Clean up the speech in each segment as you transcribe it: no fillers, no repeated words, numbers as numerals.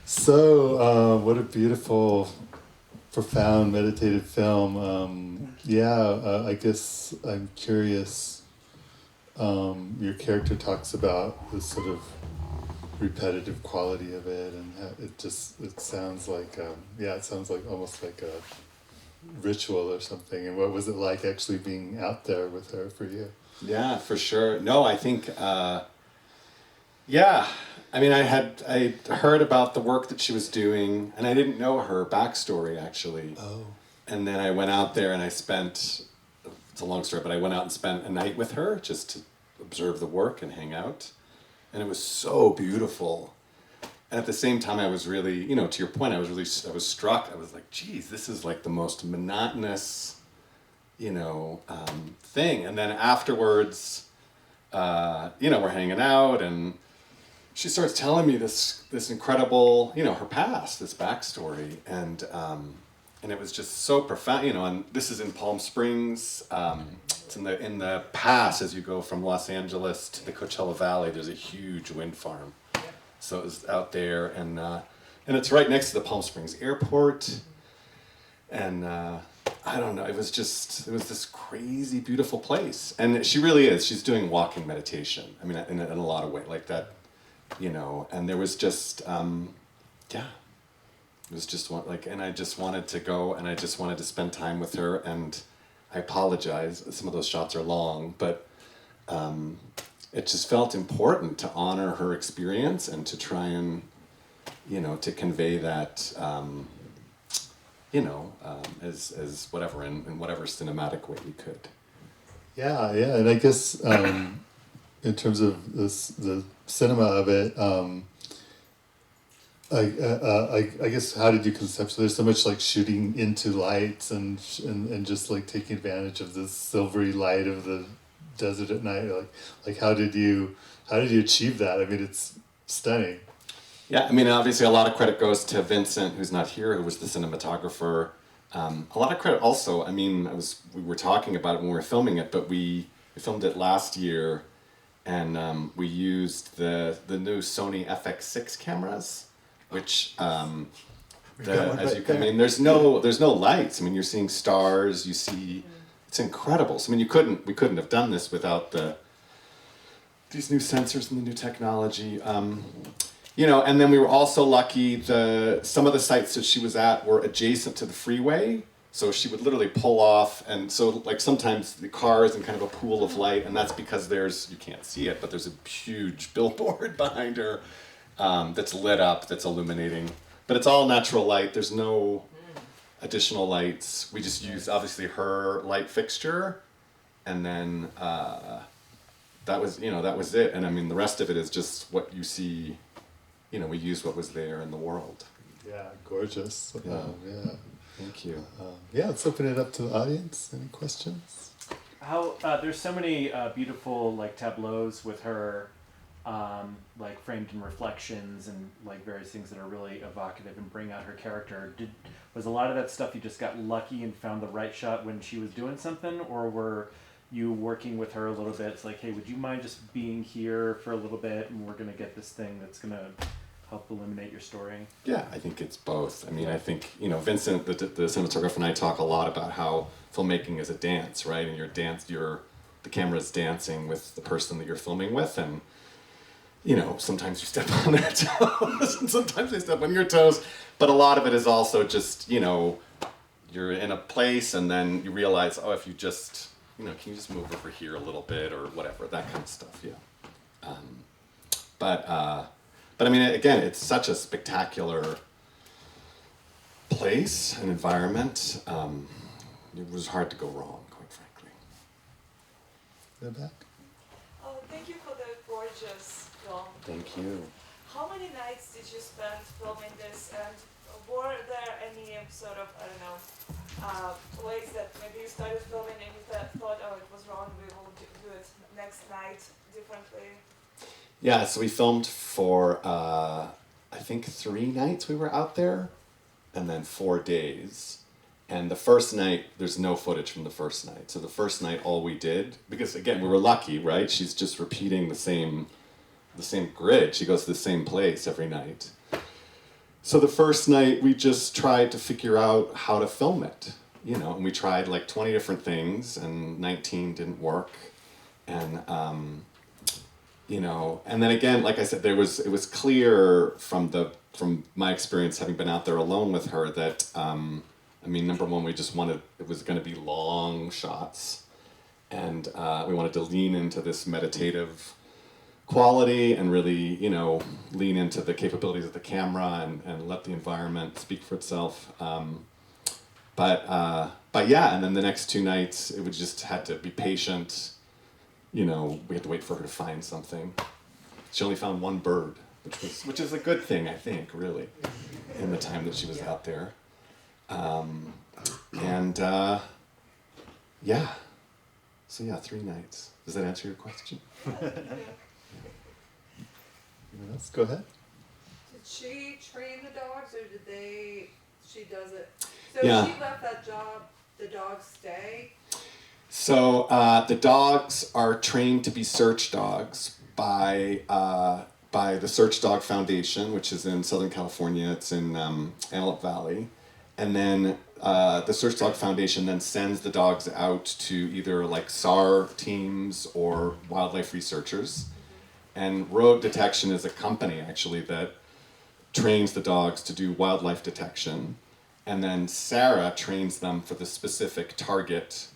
So, what a beautiful, profound, meditative film. I guess I'm curious. Your character talks about the sort of repetitive quality of it, and it sounds like it sounds like almost like a ritual or something. And what was it like actually being out there with her for you? Yeah, for sure. No, I think, yeah. I mean, I heard about the work that she was doing, and I didn't know her backstory actually. Oh. And then I went out there and I spent, it's a long story, but I went out and spent a night with her just to observe the work and hang out. And it was so beautiful. And at the same time, I was really, to your point, I was struck. I was like, geez, this is like the most monotonous, thing. And then afterwards, we're hanging out and she starts telling me this incredible, her past, this backstory. And it was just so profound, and this is in Palm Springs. It's in the pass as you go from Los Angeles to the Coachella Valley. There's a huge wind farm. So it was out there, and it's right next to the Palm Springs airport. And I don't know, it was this crazy, beautiful place. And she really is. She's doing walking meditation. I mean, in a lot of ways, like that, and there was just, it was just and I just wanted to go and I just wanted to spend time with her. And I apologize, some of those shots are long, but it just felt important to honor her experience and to try and, to convey that, as whatever, in whatever cinematic way we could. Yeah, and I guess in terms of the cinema of it, I guess how did you conceptualize? There's so much like shooting into lights and just like taking advantage of the silvery light of the desert at night. Like how did you achieve that? I mean, it's stunning. Yeah, I mean, obviously a lot of credit goes to Vincent, who's not here, who was the cinematographer. A lot of credit also, I mean, we were talking about it when we were filming it, but we filmed it last year, and we used the new Sony FX6 cameras, which there's no lights. I mean, you're seeing stars. You see, it's incredible. So I mean, we couldn't have done this without these new sensors and the new technology. And then we were also lucky. Some of the sites that she was at were adjacent to the freeway. So she would literally pull off, and so like sometimes the car is in kind of a pool of light, and that's because you can't see it, but there's a huge billboard behind her that's lit up, that's illuminating. But it's all natural light. There's no additional lights. We just use obviously her light fixture, and then that was it. And I mean the rest of it is just what you see. We use what was there in the world. Yeah, gorgeous. Yeah. Thank you. Let's open it up to the audience. Any questions? How there's so many beautiful like tableaus with her, like framed in reflections and like various things that are really evocative and bring out her character. Was a lot of that stuff you just got lucky and found the right shot when she was doing something, or were you working with her a little bit? It's like, hey, would you mind just being here for a little bit, and we're gonna get this thing that's gonna help illuminate your story? Yeah, I think it's both. I mean, I think, Vincent, the cinematographer, and I talk a lot about how filmmaking is a dance, right? And the camera's dancing with the person that you're filming with, and, sometimes you step on their toes, and sometimes they step on your toes, but a lot of it is also just, you're in a place, and then you realize, if you just, can you just move over here a little bit, or whatever, that kind of stuff, yeah. But I mean, again, it's such a spectacular place and environment. It was hard to go wrong, quite frankly. Go back. Thank you for the gorgeous film. Thank you. How many nights did you spend filming this, and were there any sort of, ways that maybe you started filming and you thought, it was wrong, we will do it next night differently? Yeah, so we filmed for, I think 3 nights we were out there, and then 4 days. And the first night, there's no footage from the first night. So the first night, all we did, because again, we were lucky, right? She's just repeating the same grid. She goes to the same place every night. So the first night we just tried to figure out how to film it, you know, and we tried like 20 different things and 19 didn't work. And, you know, and then again, like I said, it was clear from my experience having been out there alone with her that, I mean, number one, we just wanted, it was going to be long shots. And we wanted to lean into this meditative quality and really, you know, lean into the capabilities of the camera and let the environment speak for itself. But yeah, and then the next 2 nights, it would just had to be patient. You know, we had to wait for her to find something. She only found 1 bird, which is a good thing, I think, really, in the time that she was out there. Yeah. So yeah, 3 nights. Does that answer your question? Anyone else? Go ahead. Did she train the dogs, or she does it? So Yeah. if she left that job, the dogs stay? So the dogs are trained to be search dogs by the Search Dog Foundation, which is in Southern California. It's in Antelope Valley. And then the Search Dog Foundation then sends the dogs out to either like SAR teams or wildlife researchers. And Rogue Detection is a company actually that trains the dogs to do wildlife detection. And then Sarah trains them for the specific target.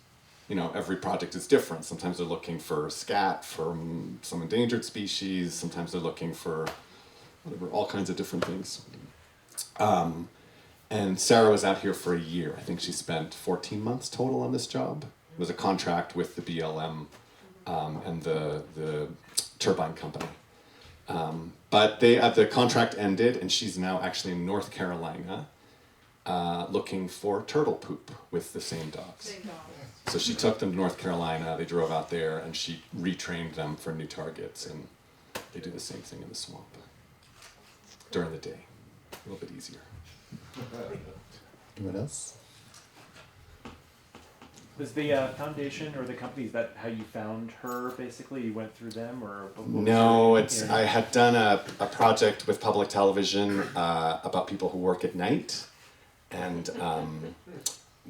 You know, every project is different. Sometimes they're looking for scat from some endangered species. Sometimes they're looking for whatever, all kinds of different things. And Sarah was out here for a year. I think she spent 14 months total on this job. It was a contract with the BLM and the turbine company. But the contract ended, and she's now actually in North Carolina looking for turtle poop with the same dogs. Same dogs. So she took them to North Carolina, they drove out there, and she retrained them for new targets, and they do the same thing in the swamp during the day. A little bit easier. Anyone else? Was the foundation or the company, is that how you found her, basically? You went through them, or? What was No, your- it's yeah. I had done a project with public television about people who work at night, and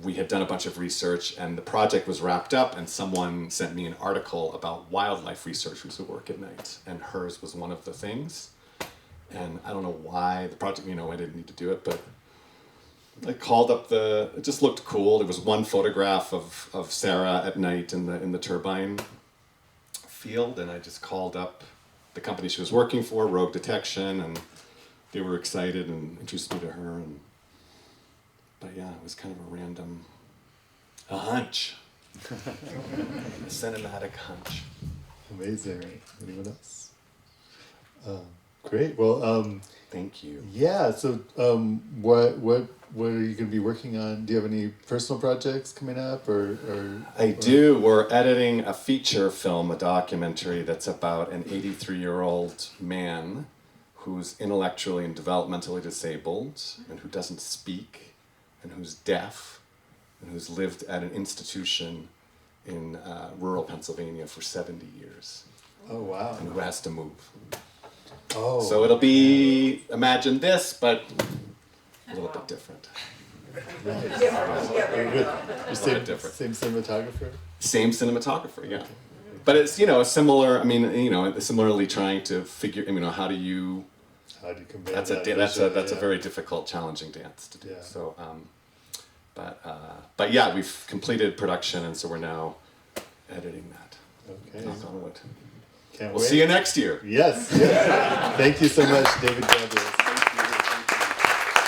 we had done a bunch of research, and the project was wrapped up, and someone sent me an article about wildlife researchers who work at night, and hers was one of the things. And I don't know why the project, you know, I didn't need to do it, but I called up it just looked cool. There was one photograph of Sarah at night in the turbine field, and I just called up the company she was working for, Rogue Detection, and they were excited and introduced me to her. But yeah, it was kind of a hunch. A cinematic hunch. Amazing. Anyone else? Great. Well, Thank you. yeah. So, what are you going to be working on? Do you have any personal projects coming up, or? I do. We're editing a feature film, a documentary that's about an 83-year-old man who's intellectually and developmentally disabled and who doesn't speak and who's deaf and who's lived at an institution in rural Pennsylvania for 70 years Oh wow. and who has to move. Oh. So it'll be, imagine this, but a little bit different. Nice. Yeah, there you go. Your same cinematographer. Same cinematographer, yeah. But it's, you know, similarly trying to figure, you know, how do you, How do you convey that's that a vision? very difficult, challenging dance to do. Yeah. So, but yeah, we've completed production, and so we're now editing that. Okay. Knock on wood. Can't We'll wait. see you next year. Yes. Yes. Thank you so much, David Grabias.